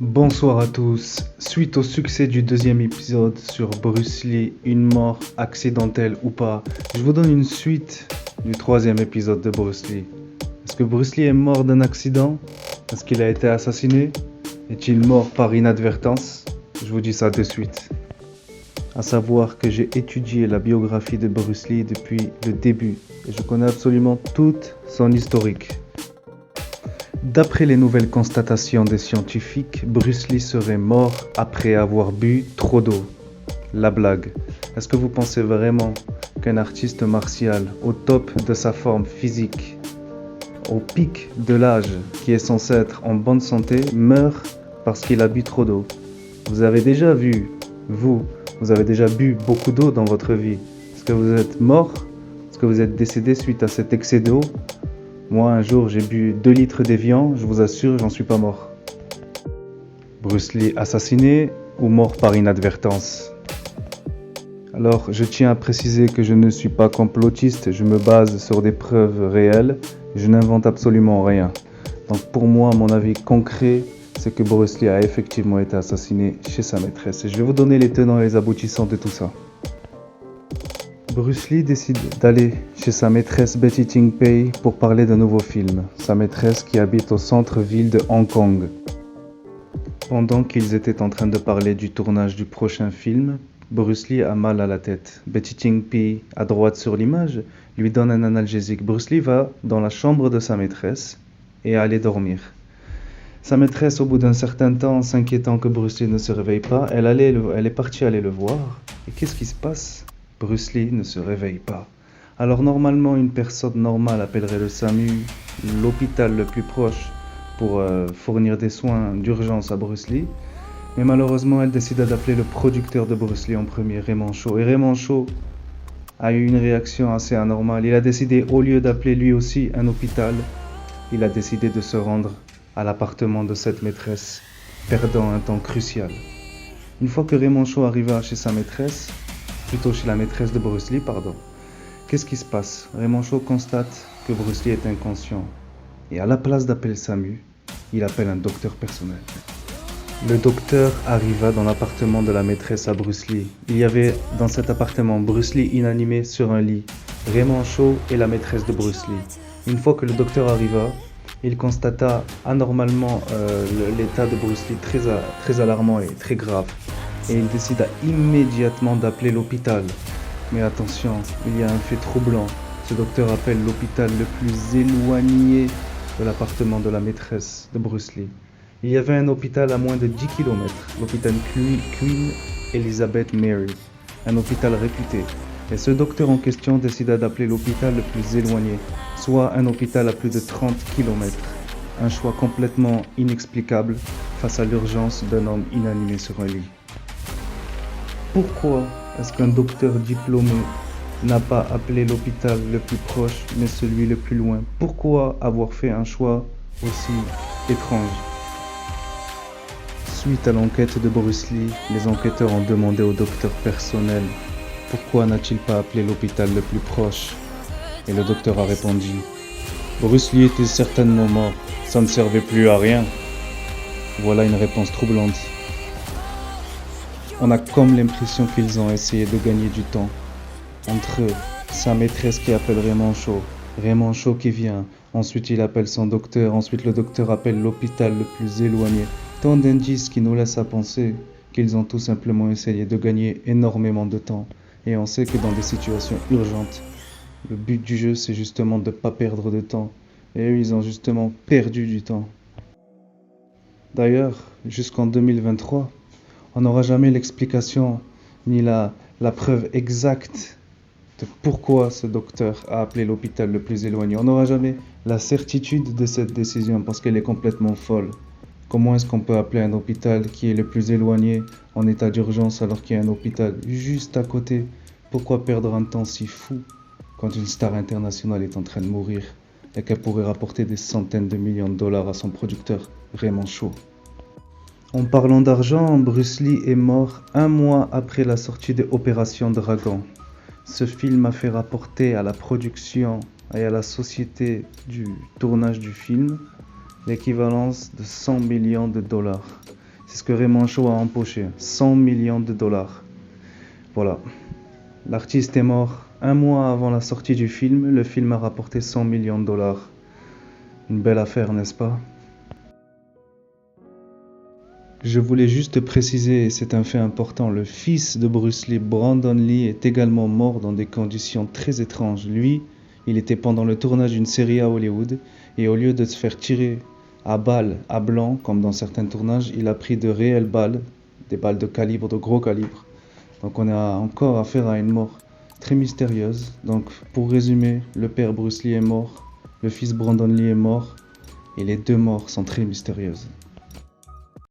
Bonsoir à tous. Suite au succès du deuxième épisode sur Bruce Lee, une mort accidentelle ou pas, je vous donne une suite du troisième épisode de Bruce Lee. Est-ce que Bruce Lee est mort d'un accident? Est-ce qu'il a été assassiné? Est-il mort par inadvertance? Je vous dis ça de suite. À savoir que j'ai étudié la biographie de Bruce Lee depuis le début et je connais absolument toute son historique. D'après les nouvelles constatations des scientifiques, Bruce Lee serait mort après avoir bu trop d'eau. La blague. Est-ce que vous pensez vraiment qu'un artiste martial au top de sa forme physique, au pic de l'âge, qui est censé être en bonne santé, meurt parce qu'il a bu trop d'eau? Vous avez déjà vu, vous avez déjà bu beaucoup d'eau dans votre vie. Est-ce que vous êtes mort? Est-ce que vous êtes décédé suite à cet excès d'eau? Moi, un jour, j'ai bu 2 litres d'évian, je vous assure, j'en suis pas mort. Bruce Lee assassiné ou mort par inadvertance? Alors, je tiens à préciser que je ne suis pas complotiste, je me base sur des preuves réelles, je n'invente absolument rien. Donc pour moi, mon avis concret, c'est que Bruce Lee a effectivement été assassiné chez sa maîtresse. Et je vais vous donner les tenants et les aboutissants de tout ça. Bruce Lee décide d'aller chez sa maîtresse Betty Ting Pei pour parler d'un nouveau film, sa maîtresse qui habite au centre-ville de Hong Kong. Pendant qu'ils étaient en train de parler du tournage du prochain film, Bruce Lee a mal à la tête. Betty Ting Pei, à droite sur l'image, lui donne un analgésique. Bruce Lee va dans la chambre de sa maîtresse et allait dormir. Sa maîtresse, au bout d'un certain temps, s'inquiétant que Bruce Lee ne se réveille pas, elle est partie aller le voir. Et qu'est-ce qui se passe? Bruce Lee ne se réveille pas. Alors normalement, une personne normale appellerait le SAMU, l'hôpital le plus proche, pour fournir des soins d'urgence à Bruce Lee. Mais malheureusement, elle décida d'appeler le producteur de Bruce Lee en premier, Raymond Chow. Et Raymond Chow a eu une réaction assez anormale. Il a décidé, au lieu d'appeler lui aussi un hôpital, il a décidé de se rendre à l'appartement de cette maîtresse, perdant un temps crucial. Une fois que Raymond Chow arriva chez sa maîtresse, plutôt chez la maîtresse de Bruce Lee, qu'est-ce qui se passe? Raymond Chow constate que Bruce Lee est inconscient. Et à la place d'appeler SAMU, il appelle un docteur personnel. Le docteur arriva dans l'appartement de la maîtresse à Bruce Lee. Il y avait dans cet appartement Bruce Lee inanimé sur un lit, Raymond Chow et la maîtresse de Bruce Lee. Une fois que le docteur arriva, il constata anormalement l'état de Bruce Lee très alarmant et très grave. Et il décida immédiatement d'appeler l'hôpital. Mais attention, il y a un fait troublant. Ce docteur appelle l'hôpital le plus éloigné de l'appartement de la maîtresse de Bruce Lee. Il y avait un hôpital à moins de 10 km, l'hôpital Queen Elizabeth Mary, un hôpital réputé. Et ce docteur en question décida d'appeler l'hôpital le plus éloigné, soit un hôpital à plus de 30 km. Un choix complètement inexplicable face à l'urgence d'un homme inanimé sur un lit. Pourquoi est-ce qu'un docteur diplômé n'a pas appelé l'hôpital le plus proche, mais celui le plus loin? Pourquoi avoir fait un choix aussi étrange? Suite à l'enquête de Bruce Lee, les enquêteurs ont demandé au docteur personnel pourquoi n'a-t-il pas appelé l'hôpital le plus proche? Et le docteur a répondu: Bruce Lee était certainement mort, ça ne servait plus à rien. Voilà une réponse troublante. On a comme l'impression qu'ils ont essayé de gagner du temps. Entre eux, sa maîtresse qui appelle Raymond Chow qui vient, ensuite il appelle son docteur, ensuite le docteur appelle l'hôpital le plus éloigné. Tant d'indices qui nous laissent à penser qu'ils ont tout simplement essayé de gagner énormément de temps. Et on sait que dans des situations urgentes, le but du jeu c'est justement de ne pas perdre de temps. Et eux ils ont justement perdu du temps. D'ailleurs, jusqu'en 2023, on n'aura jamais l'explication ni la preuve exacte de pourquoi ce docteur a appelé l'hôpital le plus éloigné. On n'aura jamais la certitude de cette décision parce qu'elle est complètement folle. Comment est-ce qu'on peut appeler un hôpital qui est le plus éloigné en état d'urgence alors qu'il y a un hôpital juste à côté? Pourquoi perdre un temps si fou quand une star internationale est en train de mourir et qu'elle pourrait rapporter des centaines de millions de dollars à son producteur, Raymond Chow? En parlant d'argent, Bruce Lee est mort 1 mois après la sortie de Opération Dragon. Ce film a fait rapporter à la production et à la société du tournage du film l'équivalence de 100 millions de dollars. C'est ce que Raymond Shaw a empoché, 100 millions de dollars. Voilà. L'artiste est mort 1 mois avant la sortie du film. Le film a rapporté 100 millions de dollars. Une belle affaire, n'est-ce pas? Je voulais juste préciser, et c'est un fait important, le fils de Bruce Lee, Brandon Lee, est également mort dans des conditions très étranges. Lui, il était pendant le tournage d'une série à Hollywood, et au lieu de se faire tirer à balles, à blanc, comme dans certains tournages, il a pris de réelles balles, des balles de gros calibre. Donc on a encore affaire à une mort très mystérieuse. Donc pour résumer, le père Bruce Lee est mort, le fils Brandon Lee est mort, et les deux morts sont très mystérieuses.